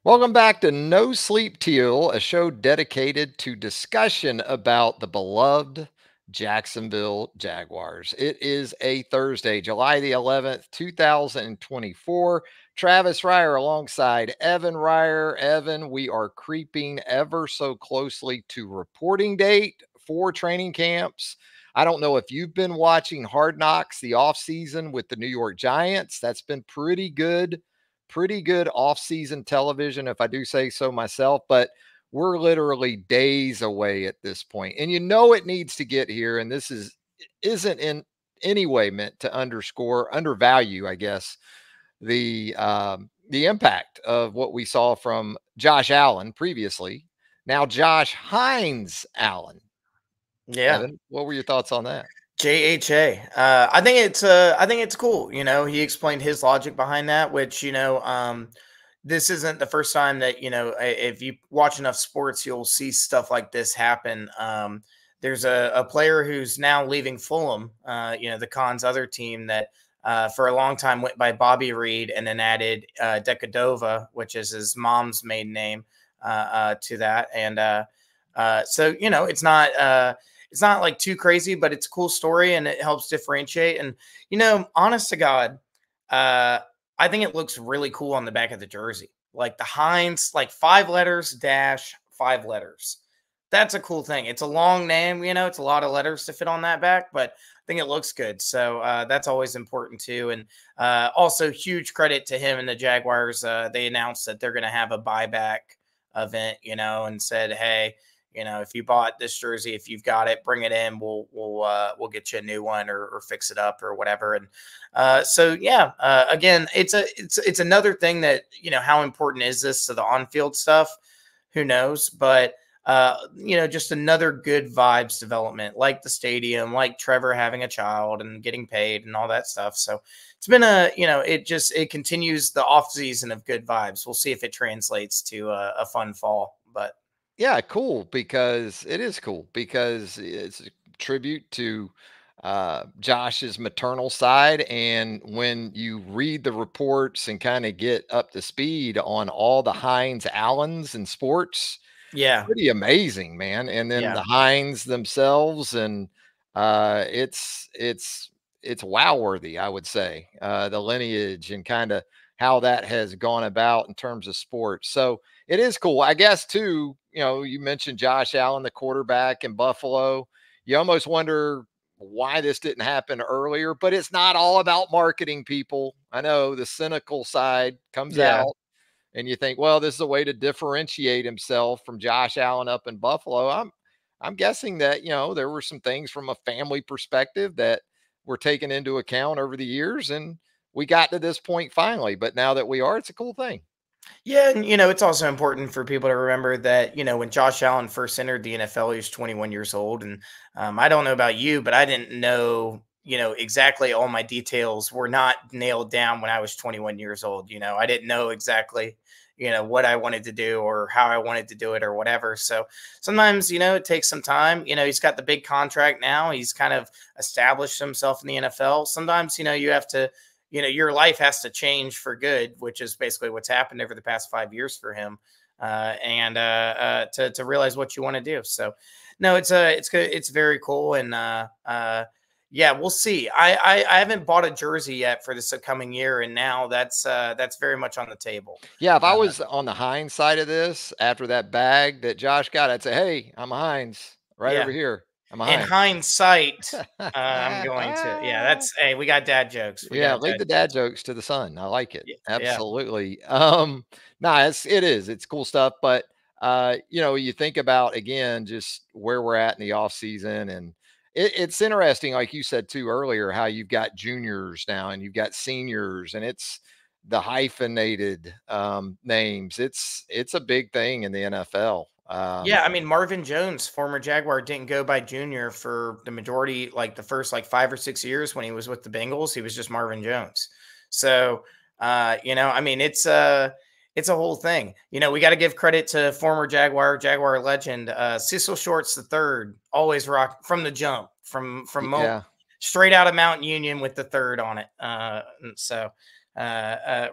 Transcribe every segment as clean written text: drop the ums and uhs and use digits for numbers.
Welcome back to No Sleep Teal, a show dedicated to discussion about the beloved Jacksonville Jaguars. It is a Thursday, July the 11th, 2024. Travis Reier alongside Evan Reier. Evan, we are creeping ever so closely to reporting date for training camps. I don't know if you've been watching Hard Knocks the offseason with the New York Giants. That's been pretty good off-season television, if I do say so myself, but we're literally days away at this point. And it needs to get here. And this isn't in any way meant to undervalue, I guess, the impact of what we saw from Josh Allen previously. Now Josh Hines-Allen. Yeah. Evan, what were your thoughts on that? JHA. I think it's cool. He explained his logic behind that, which, this isn't the first time that, if you watch enough sports, you'll see stuff like this happen. There's a player who's now leaving Fulham, the Khan's other team that for a long time went by Bobby Reed and then added Decadova, which is his mom's maiden name, to that. And so, it's not like too crazy, but it's a cool story and it helps differentiate. And, honest to God, I think it looks really cool on the back of the jersey. Like the Heinz, like 5 letters dash 5 letters. That's a cool thing. It's a long name, it's a lot of letters to fit on that back, but I think it looks good. So that's always important too. And also huge credit to him and the Jaguars. They announced that they're going to have a buyback event, and said, hey, if you bought this jersey, if you've got it, bring it in. We'll get you a new one or fix it up or whatever. And again, it's another thing that how important is this to the on-field stuff? Who knows? But just another good vibes development, like the stadium, like Trevor having a child and getting paid and all that stuff. So it's been it continues the off season of good vibes. We'll see if it translates to a fun fall, but. Yeah, cool because it is cool because it's a tribute to Josh's maternal side. And when you read the reports and kind of get up to speed on all the Hines Allens in sports, Yeah. pretty amazing, man. And then Yeah. the Hines themselves, and it's wow worthy, I would say, the lineage and kind of how that has gone about in terms of sports. So it is cool, I guess. Too, you mentioned Josh Allen, the quarterback in Buffalo. You almost wonder why this didn't happen earlier, but it's not all about marketing, people. I know the cynical side comes Yeah. out and you think, well, this is a way to differentiate himself from Josh Allen up in Buffalo. I'm guessing that, there were some things from a family perspective that were taken into account over the years, and we got to this point finally. But now that we are, it's a cool thing. Yeah, and it's also important for people to remember that when Josh Allen first entered the NFL, he was 21 years old, and I don't know about you, but I didn't know exactly all my details were not nailed down when I was 21 years old. I didn't know exactly what I wanted to do or how I wanted to do it or whatever. So sometimes it takes some time. He's got the big contract now. He's kind of established himself in the NFL. Sometimes you have to your life has to change for good, which is basically what's happened over the past 5 years for him. To realize what you want to do. So no, it's good. It's very cool. And yeah, we'll see. I haven't bought a jersey yet for this coming year. And now that's very much on the table. Yeah, if I Uh, was on the Heinz side of this after that bag that Josh got, I'd say, hey, I'm a Heinz right over yeah. here. I'm a In Heinz. hindsight, I'm going to, yeah, hey, we got dad jokes. We Yeah, got leave dad the dad jokes. jokes to the son. I like it. Yeah. Absolutely. Nah, it's cool stuff. But you think about again just where we're at in the off season, and it's interesting, like you said too earlier, how you've got juniors now and you've got seniors, and it's the hyphenated names. It's a big thing in the NFL. Yeah, I mean, Marvin Jones, former Jaguar, didn't go by junior for the majority, like the first like 5 or 6 years when he was with the Bengals. He was just Marvin Jones. So, I mean, it's a whole thing. We got to give credit to former Jaguar legend, Cecil Shorts the third, always rock from the jump, Yeah. straight out of Mount Union with the third on it. So,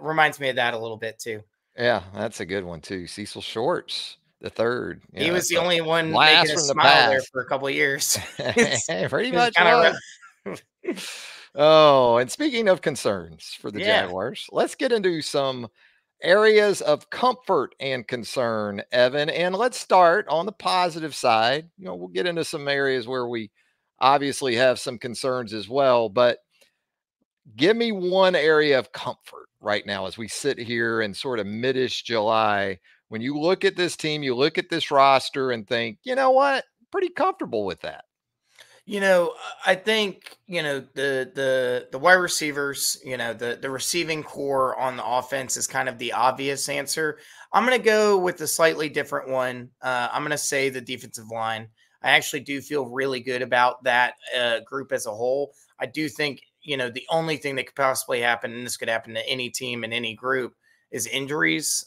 reminds me of that a little bit too. Yeah, that's a good one too. Cecil Shorts, the third. He Yeah, was that's the a only one making blast us from the smile there past. for a couple of years. It's Pretty it's much kind of was. rough. Oh, and speaking of concerns for the Yeah. Jaguars, let's get into some areas of comfort and concern, Evan. And let's start on the positive side. We'll get into some areas where we obviously have some concerns as well, but give me one area of comfort right now as we sit here in sort of midish July. When you look at this team, you look at this roster and think, you know what? Pretty comfortable with that. I think the wide receivers, the receiving core on the offense is kind of the obvious answer. I'm going to go with a slightly different one. I'm going to say the defensive line. I actually do feel really good about that group as a whole. I do think the only thing that could possibly happen, and this could happen to any team and any group, is injuries.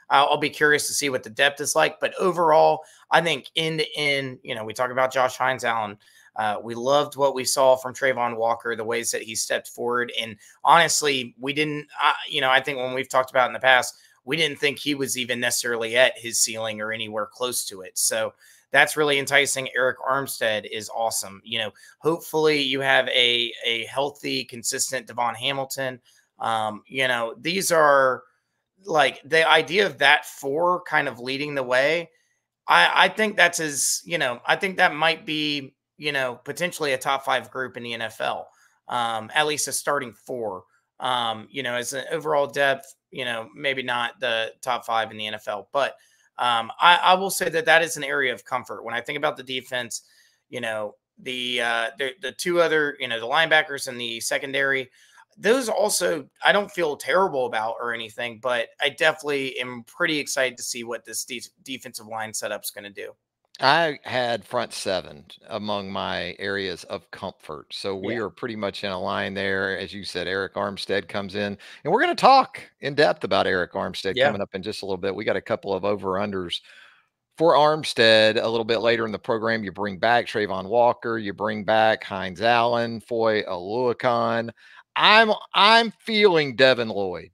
I'll be curious to see what the depth is like, but overall, I think end to end, we talk about Josh Hines-Allen. We loved what we saw from Trayvon Walker, the ways that he stepped forward. And honestly, we didn't, I think when we've talked about in the past, we didn't think he was even necessarily at his ceiling or anywhere close to it. So that's really enticing. Arik Armstead is awesome. Hopefully you have a healthy, consistent Devon Hamilton. These are like the idea of that four kind of leading the way. I think that's I think that might be, potentially a top five group in the NFL, at least a starting four. As an overall depth, maybe not the top five in the NFL, but I will say that that is an area of comfort. When I think about the defense, the two other, the linebackers and the secondary, those also I don't feel terrible about or anything, but I definitely am pretty excited to see what this defensive line setup's going to do. I had front seven among my areas of comfort. So we Yeah. are pretty much in a line there. As you said, Arik Armstead comes in, and we're going to talk in depth about Arik Armstead Yeah. coming up in just a little bit. We got a couple of over-unders for Armstead a little bit later in the program. You bring back Trayvon Walker, you bring back Hines-Allen, Foy Aluakon. I'm feeling Devin Lloyd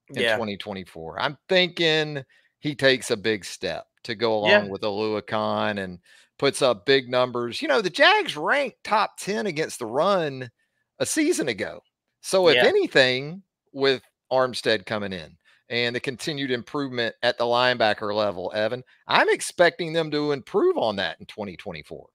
in Yeah. 2024. I'm thinking he takes a big step to go Yeah. along with Aluakon and puts up big numbers. The Jags ranked top 10 against the run a season ago. So if Yeah. anything, with Armstead coming in and the continued improvement at the linebacker level, Evan, I'm expecting them to improve on that in 2024.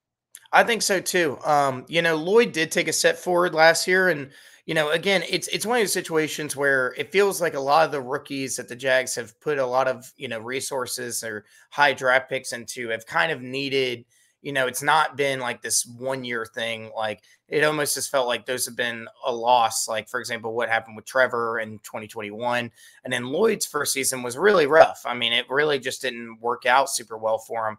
I think so too. Lloyd did take a step forward last year, and again, it's one of those situations where it feels like a lot of the rookies that the Jags have put a lot of resources or high draft picks into have kind of needed. It's not been like this 1 year thing. Like it almost just felt like those have been a loss. Like for example, what happened with Trevor in 2021, and then Lloyd's first season was really rough. I mean, it really just didn't work out super well for him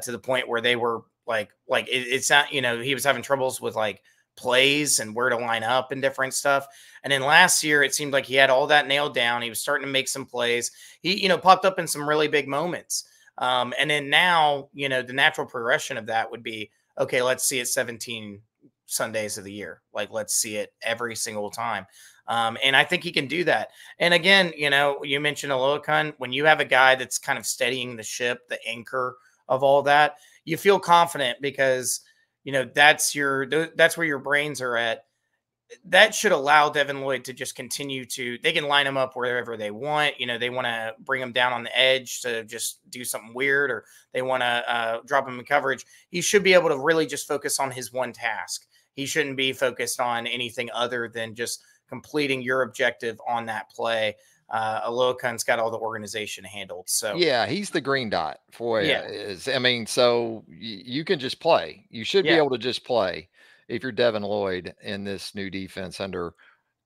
to the point where they were it's not, he was having troubles with like plays and where to line up and different stuff. And then last year, it seemed like he had all that nailed down. He was starting to make some plays. He, popped up in some really big moments. And then now, the natural progression of that would be, okay, let's see it 17 Sundays of the year. Like, let's see it every single time. And I think he can do that. And again, you mentioned Aloakun. When you have a guy that's kind of steadying the ship, the anchor of all that, you feel confident because that's where your brains are at. That should allow Devin Lloyd to just continue to, they can line him up wherever they want. They want to bring him down on the edge to just do something weird, or they want to drop him in coverage. He should be able to really just focus on his one task. He shouldn't be focused on anything other than just completing your objective on that play. Alokun's got all the organization handled. So Yeah, he's the green dot for you. yeah, So you can just play. You should be yeah. able to just play if you're Devin Lloyd in this new defense under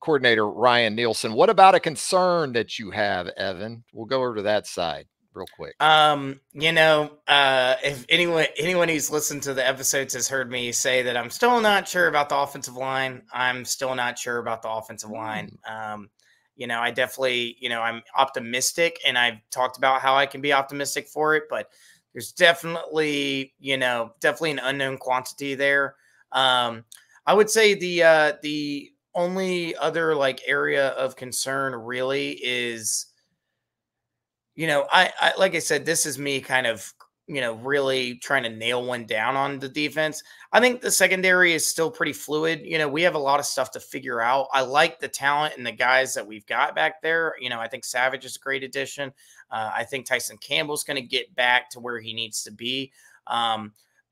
coordinator Ryan Nielsen. What about a concern that you have, Evan? We'll go over to that side real quick. If anyone who's listened to the episodes has heard me say that I'm still not sure about the offensive line. I'm still not sure about the offensive line. I definitely, I'm optimistic, and I've talked about how I can be optimistic for it, but there's definitely, definitely an unknown quantity there. I would say the only other like area of concern really is I like I said, this is me kind of, really trying to nail one down on the defense. I think the secondary is still pretty fluid. We have a lot of stuff to figure out. I like the talent and the guys that we've got back there. I think Savage is a great addition. I think Tyson Campbell's going to get back to where he needs to be.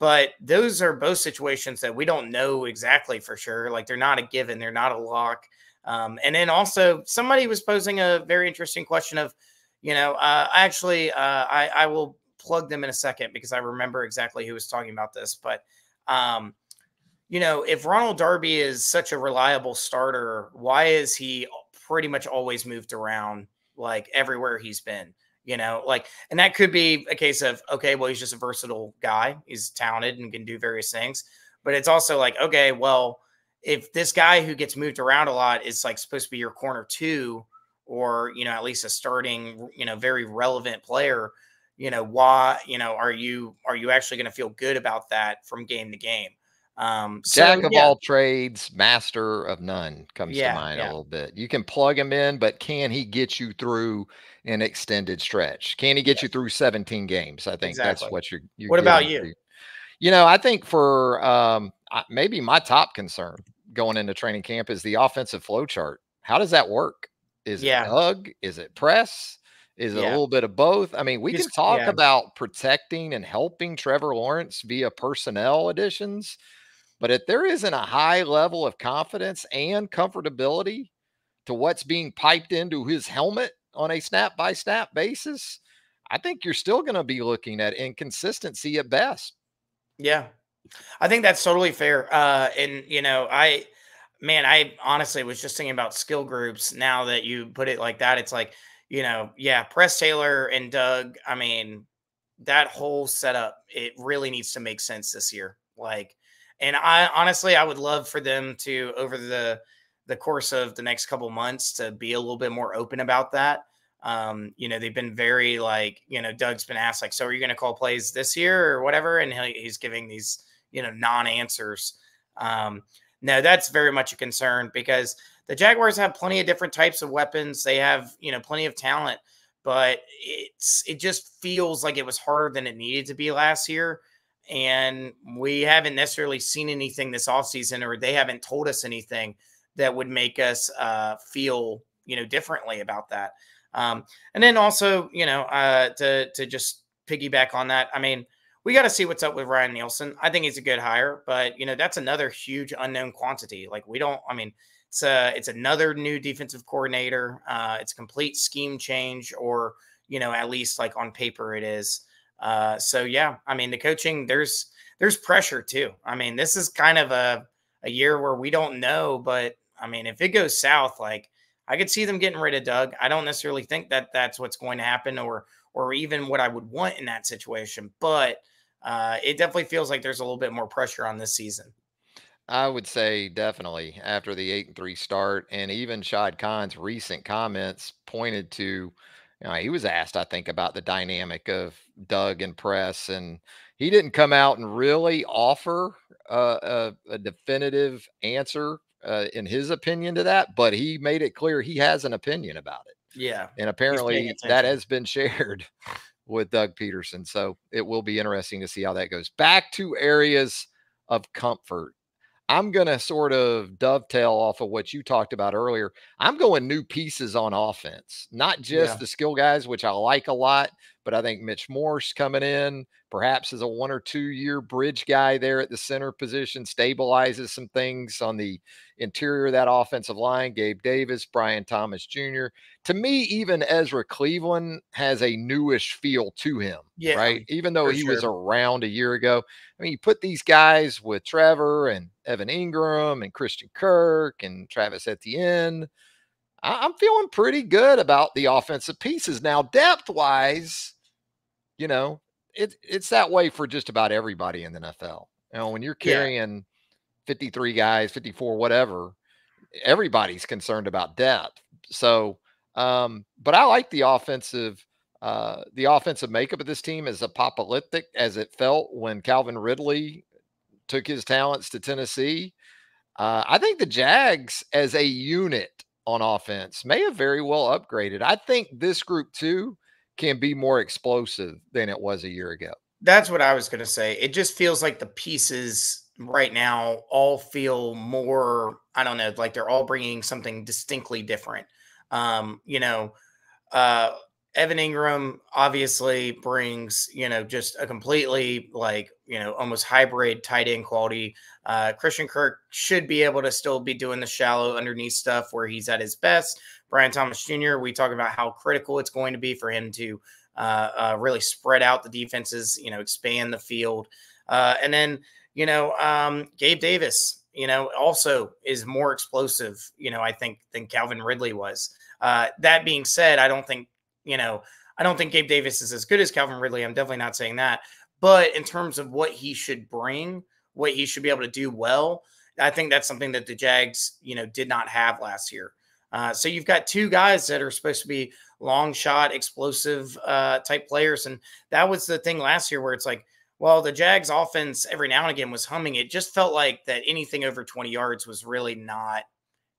But those are both situations that we don't know exactly for sure. Like they're not a given, they're not a lock. And then also, somebody was posing a very interesting question of, I will plug them in a second because I remember exactly who was talking about this. But, um, if Ronald Darby is such a reliable starter, why is he pretty much always moved around like everywhere he's been? And that could be a case of, okay, well, he's just a versatile guy. He's talented and can do various things. But it's also like, okay, well, if this guy who gets moved around a lot is like supposed to be your corner two, or at least a starting, very relevant player, why, are you actually going to feel good about that from game to game? So Jack of yeah, all trades, master of none comes to yeah, mind a yeah, little bit. You can plug him in, but can he get you through an extended stretch? Can he get you yes, through 17 games? I think that's exactly. what you're What about getting you? to. I think for maybe my top concern going into training camp is the offensive flow chart. How does that work? Is it Yeah, Doug? Is it press? Is it a yeah, little bit of both? I mean, we can just talk yeah, about protecting and helping Trevor Lawrence via personnel additions, but if there isn't a high level of confidence and comfortability to what's being piped into his helmet on a snap by snap basis, I think you're still going to be looking at inconsistency at best. yeah. I think that's totally fair. And I honestly was just thinking about skill groups. Now that you put it like that, it's like, yeah, Press Taylor and Doug. I mean, that whole setup, it really needs to make sense this year. Like, and I honestly, I would love for them to, over the course of the next couple months, to be a little bit more open about that. They've been very like, Doug's been asked like, so are you going to call plays this year or whatever? And he's giving these, non-answers. Um, no, that's very much a concern because the Jaguars have plenty of different types of weapons. They have, plenty of talent, but it just feels like it was harder than it needed to be last year. And we haven't necessarily seen anything this offseason, or they haven't told us anything that would make us feel, differently about that. And then also, to just piggyback on that, I mean, we got to see what's up with Ryan Nielsen. I think he's a good hire, but that's another huge unknown quantity. Like we don't. I mean, it's another new defensive coordinator. It's a complete scheme change, or at least like on paper it is. So yeah, I mean the coaching, there's pressure too. I mean this is kind of a year where we don't know, but I mean if it goes south, like I could see them getting rid of Doug. I don't necessarily think that that's what's going to happen, or even what I would want in that situation, but it definitely feels like there's a little bit more pressure on this season. I would say definitely after the 8-3 start, and even Shad Khan's recent comments pointed to, he was asked, I think, about the dynamic of Doug and Press, and he didn't come out and really offer a definitive answer in his opinion to that, but he made it clear he has an opinion about it. Yeah, And he's paying apparently that attention. has been shared with Doug Peterson. So it will be interesting to see how that goes. Back to areas of comfort. I'm going to sort of dovetail off of what you talked about earlier. I'm going new pieces on offense, not just Yeah, the skill guys, which I like a lot, but I think Mitch Morse coming in, perhaps as a 1 or 2 year bridge guy there at the center position, stabilizes some things on the interior of that offensive line. Gabe Davis, Brian Thomas Jr. To me, even Ezra Cleveland has a newish feel to him, yeah, right? Even though for he was sure. around a year ago. I mean, you put these guys with Trevor and Evan Ingram and Christian Kirk and Travis Etienne. I'm feeling pretty good about the offensive pieces. Now, depth wise, you know, it's that way for just about everybody in the NFL. When you're Yeah, carrying 53 guys, 54, whatever, everybody's concerned about depth. So, but I like the offensive makeup of this team as apocalyptic as it felt when Calvin Ridley took his talents to Tennessee. I think the Jags as a unit on offense may have very well upgraded. I think this group too can be more explosive than it was a year ago. That's what I was gonna say. It just feels like the pieces right now all feel more, I don't know, like they're all bringing something distinctly different. You know, uh, Evan Ingram obviously brings, just a completely like, almost hybrid tight end quality. Christian Kirk should be able to still be doing the shallow underneath stuff where he's at his best. Brian Thomas Jr., we talk about how critical it's going to be for him to really spread out the defenses, expand the field. And then, Gabe Davis, also is more explosive, I think, than Calvin Ridley was. That being said, I don't think Gabe Davis is as good as Calvin Ridley. I'm definitely not saying that. But in terms of what he should bring, what he should be able to do well, I think that's something that the Jags, did not have last year. So you've got two guys that are supposed to be long shot, explosive type players. And that was the thing last year where it's like, well, the Jags offense every now and again was humming. It just felt like that anything over 20 yards was really not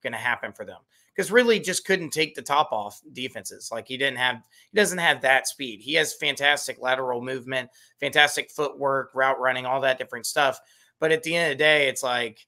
going to happen for them because really just couldn't take the top off defenses. Like he doesn't have that speed. He has fantastic lateral movement, fantastic footwork, route running, all that different stuff. But at the end of the day, it's like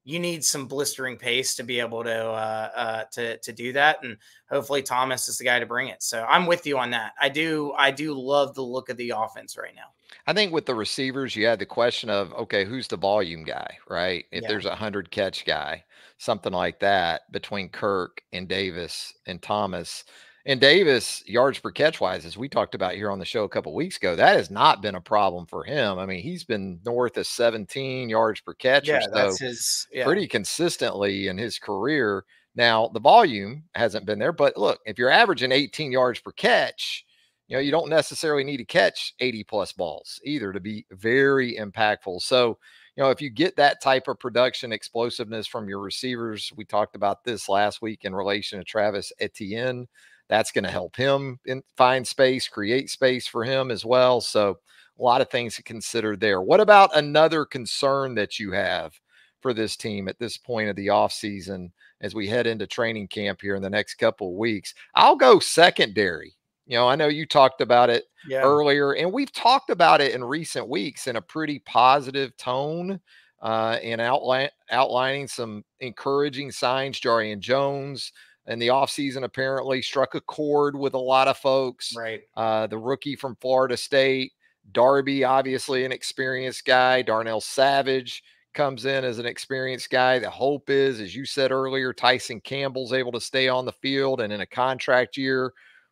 you need some blistering pace to be able to do that. And hopefully Thomas is the guy to bring it. So I'm with you on that. I do love the look of the offense right now. I think with the receivers, you had the question of, okay, who's the volume guy, right? If Yeah. there's a 100 catch guy, something like that between Kirk and Davis and Thomas. And Davis, yards per catch wise, as we talked about here on the show a couple weeks ago, that has not been a problem for him. I mean, he's been north of 17 yards per catch or Yeah. That's so his. Yeah. pretty consistently in his career. Now, the volume hasn't been there, but look, if you're averaging 18 yards per catch, you don't necessarily need to catch 80 plus balls either to be very impactful. So, if you get that type of production explosiveness from your receivers, we talked about this last week in relation to Travis Etienne. That's going to help him find space, create space for him as well. So, a lot of things to consider there. What about another concern that you have for this team at this point of the offseason as we head into training camp here in the next couple of weeks? I'll go secondary. I know you talked about it Yeah. earlier, and we've talked about it in recent weeks in a pretty positive tone and outlining some encouraging signs. Jarian Jones in the offseason apparently struck a chord with a lot of folks. Right. The rookie from Florida State, Darby, obviously an experienced guy. Darnell Savage comes in as an experienced guy. The hope is, as you said earlier, Tyson Campbell's able to stay on the field and in a contract year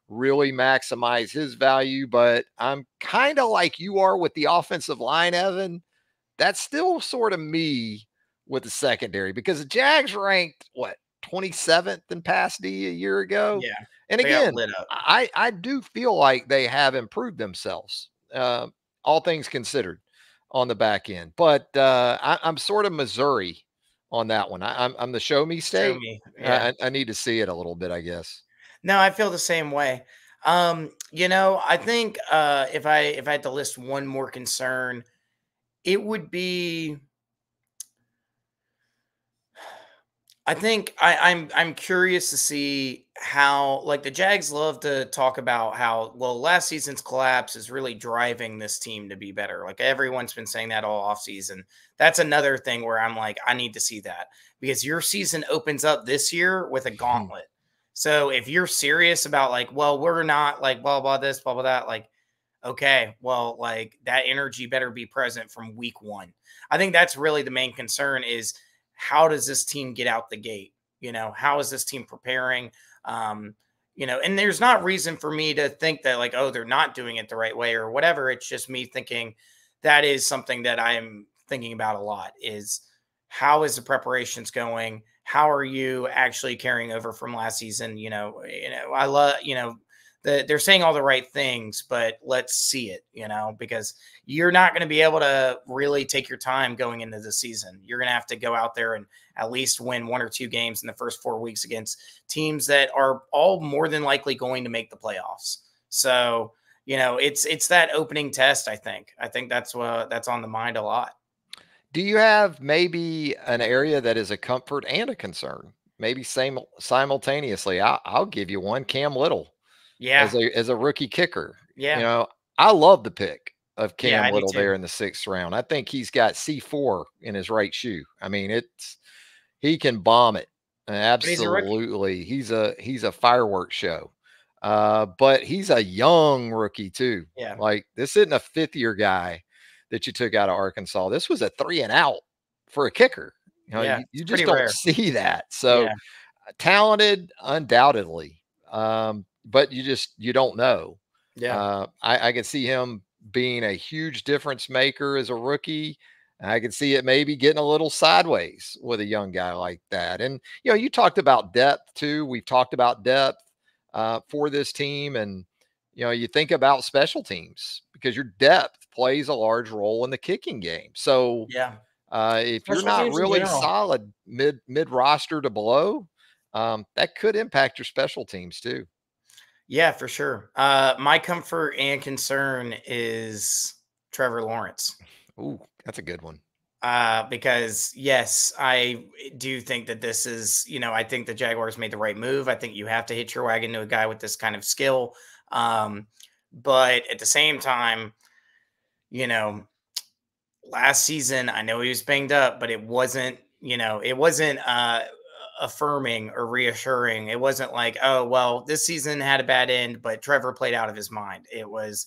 really maximize his value. But I'm kind of like you are with the offensive line, Evan. That's still sort of me with the secondary because the Jags ranked what 27th in pass D a year ago. Yeah. And They got again, lit up. I do feel like they have improved themselves, all things considered, on the back end. But I'm sort of Missouri on that one. I'm the show me Show state. me. Yeah. I need to see it a little bit, I guess. No, I feel the same way. I think if I had to list one more concern, it would be I think I'm curious to see how like the Jags love to talk about how well last season's collapse is really driving this team to be better. Like everyone's been saying that all offseason. That's another thing where I'm like, I need to see that because your season opens up this year with a gauntlet. So if you're serious about like, well, we're not like blah blah this, blah blah that, like, okay, well, like that energy better be present from week one. I think that's really the main concern is how does this team get out the gate? How is this team preparing? And there's not reason for me to think that like, oh, they're not doing it the right way or whatever. It's just me thinking that is something that I'm thinking about a lot is how is the preparations going? How are you actually carrying over from last season? I love, they're saying all the right things, but let's see it, because you're not going to be able to really take your time going into the season. You're going to have to go out there and at least win one or two games in the first 4 weeks against teams that are all more than likely going to make the playoffs. So, it's that opening test. I think that's on the mind a lot. Do you have maybe an area that is a comfort and a concern? Maybe same simultaneously. I'll give you one. Cam Little. Yeah. as a rookie kicker. You Yeah. know, I love the pick of Yeah, Cam I do Little too. there in the 6th round. I think he's got C4 in his right shoe. I mean, he can bomb it. But he's a rookie. Absolutely. He's a fireworks show. But he's a young rookie too. Yeah. Like this isn't a 5th-year guy that you took out of Arkansas. This was a 3 and out for a kicker. You know, Yeah. you It's just pretty don't rare. see that. So Yeah. talented, undoubtedly, but you don't know. Yeah. I can see him being a huge difference maker as a rookie. I can see it maybe getting a little sideways with a young guy like that. And you know, you talked about depth too. We've talked about depth for this team, and you know, you think about special teams because your depth plays a large role in the kicking game. So Yeah. if you're Special not teams in really general. solid mid roster to below, that could impact your special teams too. Yeah, for sure. My comfort and concern is Trevor Lawrence. Ooh, that's a good one. Because yes, I do think that this is, I think the Jaguars made the right move. I think you have to hitch your wagon to a guy with this kind of skill. Um, but at the same time, you know, last season, I know he was banged up, but it wasn't affirming or reassuring. It wasn't like, oh, well, this season had a bad end, but Trevor played out of his mind. It was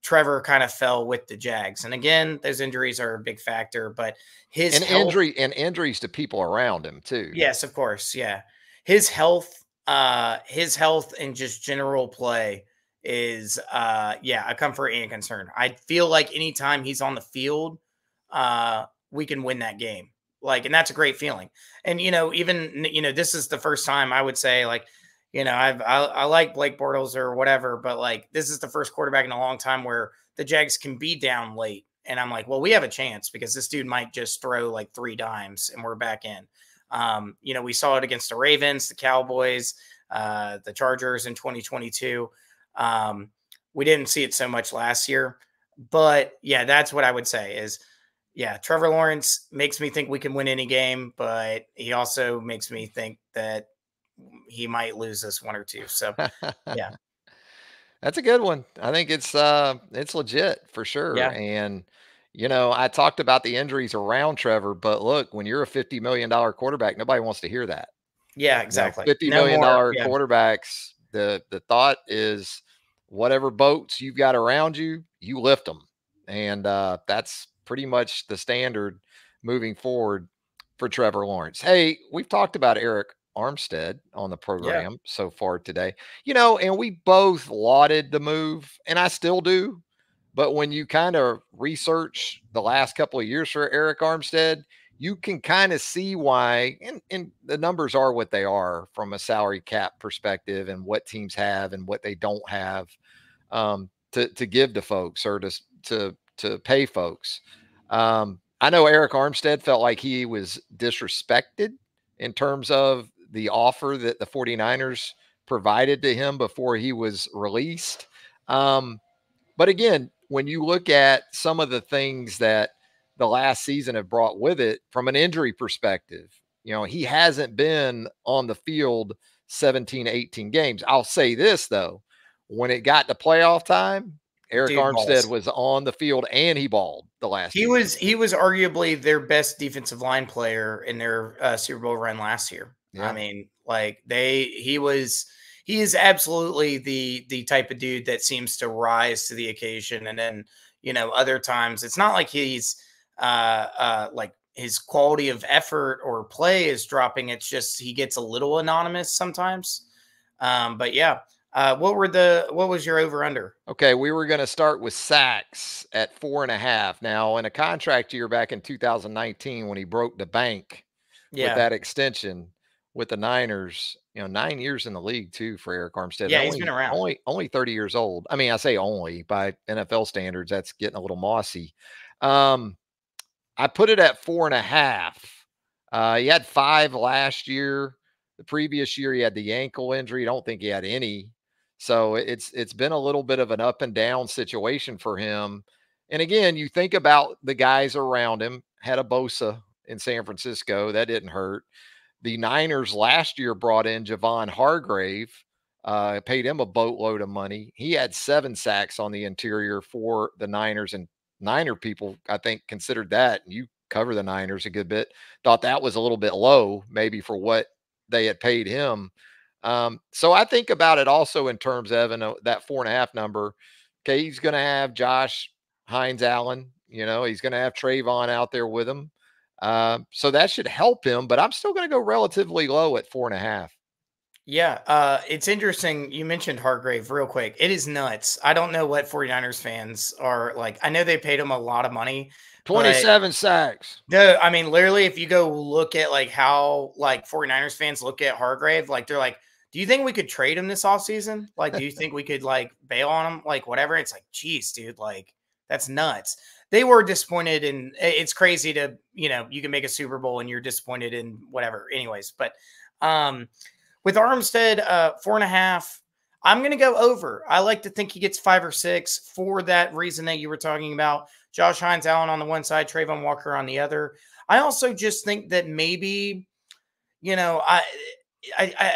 Trevor kind of fell with the Jags. And again, those injuries are a big factor, but his And health, injuries to people around him too. yes, of course. Yeah. His health and just general play is yeah, a comfort and concern. I feel like anytime he's on the field, we can win that game. Like, and that's a great feeling. And even this is the first time I would say, like, I like Blake Bortles or whatever, but like this is the first quarterback in a long time where the Jags can be down late. And I'm like, well, we have a chance because this dude might just throw like 3 dimes and we're back in. We saw it against the Ravens, the Cowboys, the Chargers in 2022. We didn't see it so much last year, but yeah, that's what I would say is, yeah, Trevor Lawrence makes me think we can win any game, but he also makes me think that he might lose this one or two. So yeah, That's a good one. I think it's legit for sure. yeah, And you know, I talked about the injuries around Trevor, but look, when you're a $50 million quarterback, nobody wants to hear that. yeah, You know, exactly. $50 No million more. dollar Yeah, quarterbacks, the thought is whatever boats you've got around you, you lift them. And that's pretty much the standard moving forward for Trevor Lawrence. Hey, we've talked about Arik Armstead on the yeah, program so far today. You know, and we both lauded the move, and I still do. But when you kind of research the last couple of years for Arik Armstead, you can kind of see why, and the numbers are what they are from a salary cap perspective and what teams have and what they don't have to give to folks or to pay folks. I know Arik Armstead felt like he was disrespected in terms of the offer that the 49ers provided to him before he was released. But again, when you look at some of the things that the last season have brought with it from an injury perspective, you know, he hasn't been on the field 17, 18 games. I'll say this though, when it got to playoff time, Arik dude Armstead balls. was on the field and he balled the last He 2 was games. he was arguably their best defensive line player in their Super Bowl run last year. I Yeah. mean, like he is absolutely the type of dude that seems to rise to the occasion. And then other times it's not like he's like his quality of effort or play is dropping. It's just he gets a little anonymous sometimes. But yeah, what was your over under? Okay, we were going to start with sacks at 4.5. Now, in a contract year back in 2019, when he broke the bank with Yeah, that extension with the Niners, you know, 9 years in the league too for Arik Armstead, and yeah, he's been only around. only only 30 years old. I mean, I say only by NFL standards, that's getting a little mossy. Um, I put it at 4.5. He had 5 last year. The previous year, he had the ankle injury. I don't think he had any. So it's been a little bit of an up and down situation for him. And again, you think about the guys around him. Had a Bosa in San Francisco that didn't hurt. The Niners last year brought in Javon Hargrave paid him a boatload of money. He had 7 sacks on the interior for the Niners, and Niner people, I think, considered that. And you cover the Niners a good bit. Thought that was a little bit low, maybe for what they had paid him. So I think about it also in terms of that 4.5 number. Okay, he's going to have Josh Hines-Allen. He's going to have Trayvon out there with him. So that should help him, but I'm still going to go relatively low at 4.5. Yeah, it's interesting. You mentioned Hargrave real quick. It is nuts. I don't know what 49ers fans are like. I know they paid him a lot of money, but 27 sacks. no, I mean, literally, if you go look at like how like 49ers fans look at Hargrave, like they're like, do you think we could trade him this offseason? Like, do you think we could like bail on him? Like, whatever. It's like, geez, dude, like that's nuts. They were disappointed, and it's crazy to, you can make a Super Bowl and you're disappointed in whatever. Anyways, but with Armstead, 4.5, I'm going to go over. I like to think he gets 5 or 6 for that reason that you were talking about. Josh Hines-Allen on the one side, Trayvon Walker on the other. I also just think that maybe, I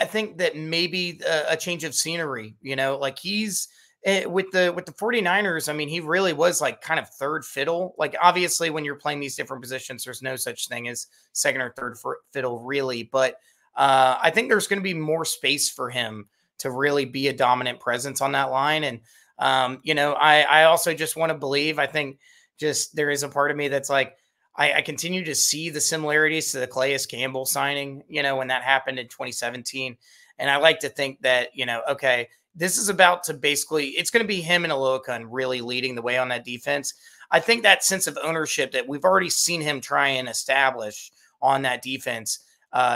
think that maybe a change of scenery, like he's with the 49ers. I mean, he really was like kind of third fiddle. Like obviously when you're playing these different positions, there's no such thing as second or third fiddle really. But I think there's going to be more space for him to really be a dominant presence on that line. And, I also just want to believe, I think just there is a part of me that's like, I continue to see the similarities to the Calais Campbell signing, when that happened in 2017. And I like to think that, okay, this is about to basically, it's going to be him and Alokan really leading the way on that defense. I think that sense of ownership that we've already seen him try and establish on that defense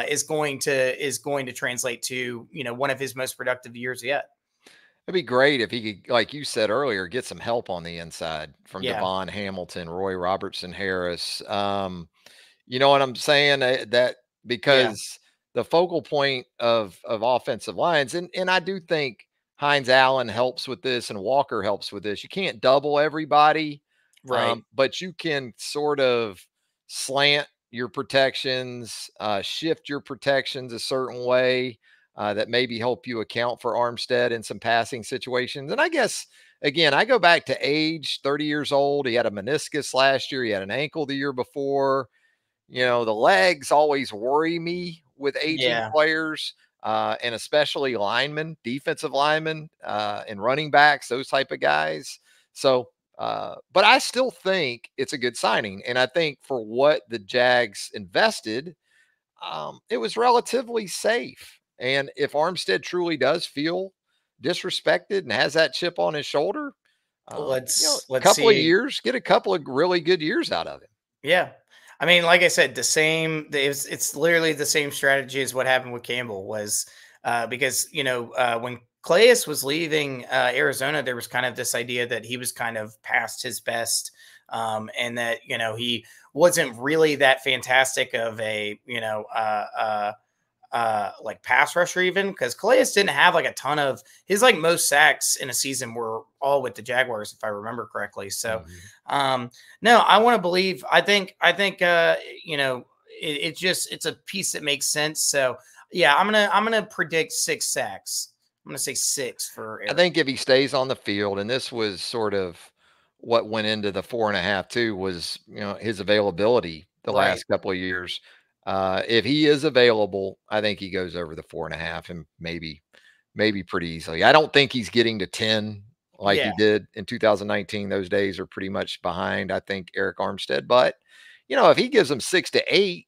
is going to translate to, one of his most productive years yet. It'd be great if he could, like you said earlier, get some help on the inside from Yeah. Devon Hamilton, Roy Robertson Harris. You know what I'm saying? That Yeah. because the focal point of offensive lines, and I do think Hines-Allen helps with this and Walker helps with this. You can't double everybody, Right. but you can sort of slant your protections, shift your protections a certain way that maybe help you account for Armstead in some passing situations. And I guess, again, I go back to age, 30 years old. He had a meniscus last year, he had an ankle the year before. The legs always worry me with aging Yeah. players, and especially linemen, defensive linemen, and running backs, those type of guys. So, but I still think it's a good signing. And I think for what the Jags invested, it was relatively safe. And if Armstead truly does feel disrespected and has that chip on his shoulder, a Let's couple of see. years, get a couple of really good years out of him. Yeah. I mean, like I said, it's literally the same strategy as what happened with Campbell was because, when Calais was leaving Arizona, there was kind of this idea that he was kind of past his best, and that, he wasn't really that fantastic of a, like pass rusher even because Calais didn't have like a ton of his like most sacks in a season were all with the Jaguars if I remember correctly. So Mhm. no, I want to believe. I think it's a piece that makes sense. So yeah, I'm gonna predict 6 sacks. I'm gonna say 6 for I Eric. think if he stays on the field, and this was sort of what went into the 4.5 too, was his availability the Right. last couple of years. If he is available, I think he goes over the 4.5 and maybe pretty easily. I don't think he's getting to 10 like Yeah, he did in 2019. Those days are pretty much behind, I think, Arik Armstead. But if he gives them 6 to 8,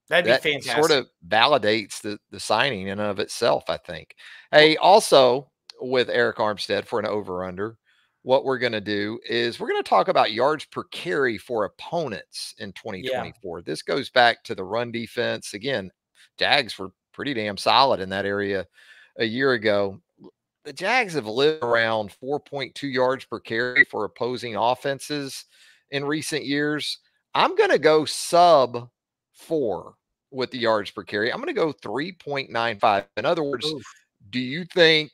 that'd be that sort fantastic. of validates the signing in and of itself, I think. Well, Hey, also with Arik Armstead for an over under, what we're going to do is we're going to talk about yards per carry for opponents in yeah, 2024. This goes back to the run defense. Again, Jags were pretty damn solid in that area a year ago. The Jags have lived around 4.2 yards per carry for opposing offenses in recent years. I'm going to go sub 4 with the yards per carry. I'm going to go 3.95. In other words, oof. do you think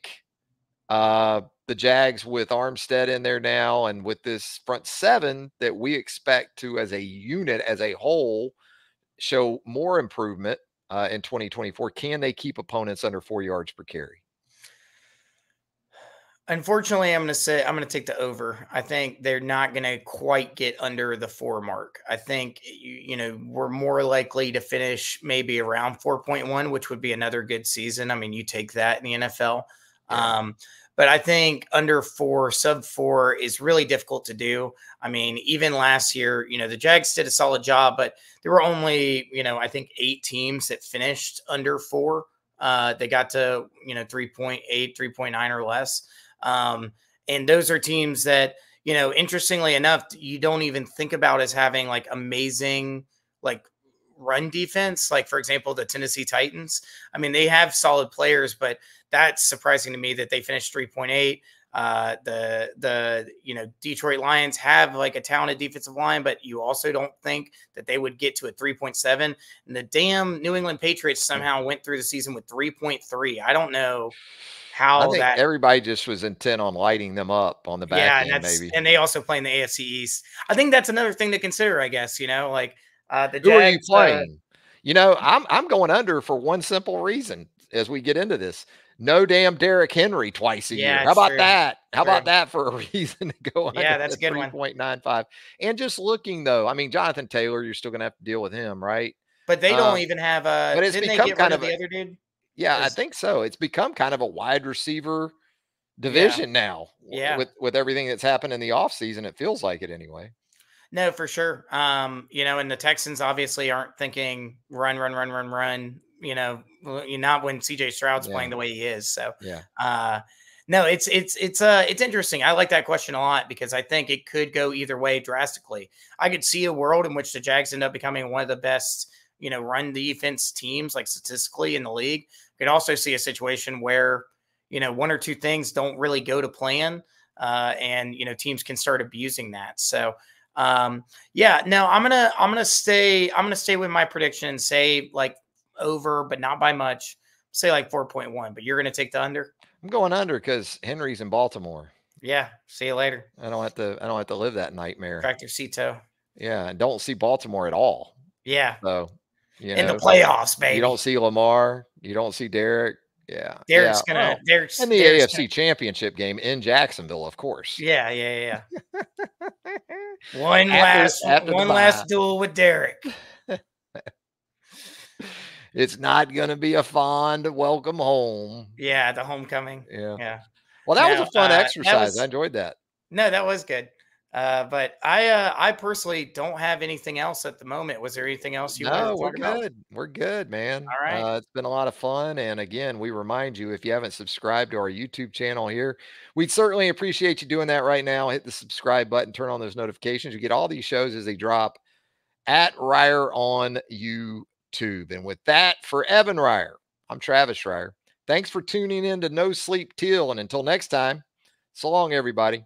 the Jags with Armstead in there now and with this front seven that we expect to, as a unit, as a whole, show more improvement in 2024? Can they keep opponents under 4 yards per carry? Unfortunately, I'm gonna take the over. I think they're not gonna quite get under the 4 mark. I think we're more likely to finish maybe around 4.1, which would be another good season. I mean, you take that in the NFL. Yeah. Um, but I think under 4, sub 4 is really difficult to do. I mean, even last year, the Jags did a solid job, but there were only, I think 8 teams that finished under 4. They got to, 3.8, 3.9 or less. And those are teams that, interestingly enough, you don't even think about as having like amazing, like run defense. Like, for example, the Tennessee Titans. I mean, they have solid players, but that's surprising to me that they finished 3.8. The Detroit Lions have like a talented defensive line, but you also don't think that they would get to a 3.7. And the damn New England Patriots somehow went through the season with 3.3. I don't know I how think that. everybody just was intent on lighting them up on the back Yeah, end, maybe. and they also play in the AFC East. I think that's another thing to consider, I guess, like, the Who are you Jags, playing? I'm going under for one simple reason as we get into this. No damn Derrick Henry twice a year. yeah, How it's about true. that? How True. about that for a reason to go under Yeah, that's the a good one. 3.95? And just looking though, I mean, Jonathan Taylor, you're still gonna have to deal with him, right? But they don't Um, even have but it's didn't they become get rid kind of of a the other dude? yeah, Or I is think so. It's become kind of a wide receiver yeah, division now yeah. with everything that's happened in the offseason. It feels like it anyway. No, for sure. And the Texans obviously aren't thinking run, run, run, run, run. Not when CJ Stroud's Yeah. playing the way he is. So, Yeah. uh, no, it's interesting. I like that question a lot because I think it could go either way drastically. I could see a world in which the Jags end up becoming one of the best, run defense teams, like statistically in the league. Could also see a situation where, one or two things don't really go to plan, and teams can start abusing that. So. Yeah, no, I'm gonna stay with my prediction and say like over, but not by much. Say like 4.1, but you're gonna take the under. I'm going under because Henry's in Baltimore. Yeah, see you later. I don't have to live that nightmare. Tractor Cito. Yeah, and don't see Baltimore at all. Yeah, So, in the playoffs, you don't baby. see Lamar, you don't see Derek. Yeah, yeah. Derek's gonna Well, Derek's and the Derek's gonna AFC Championship game in Jacksonville, of course. yeah, yeah, yeah. After the One bye. last duel with Derek. It's not gonna be a fond welcome home. Yeah, the homecoming. Yeah. Yeah. Well, that was No, a fun that exercise. I was enjoyed that. no, that was good. But I personally don't have anything else at the moment. Was there anything else you wanted to No, we're talk about? good. We're good, man. All right. It's been a lot of fun. And again, we remind you if you haven't subscribed to our YouTube channel here, we'd certainly appreciate you doing that right now. Hit the subscribe button, turn on those notifications. You get all these shows as they drop at Reier on YouTube. And with that, for Evan Reier, I'm Travis Reier. Thanks for tuning in to No Sleep Teal. And until next time, so long, everybody.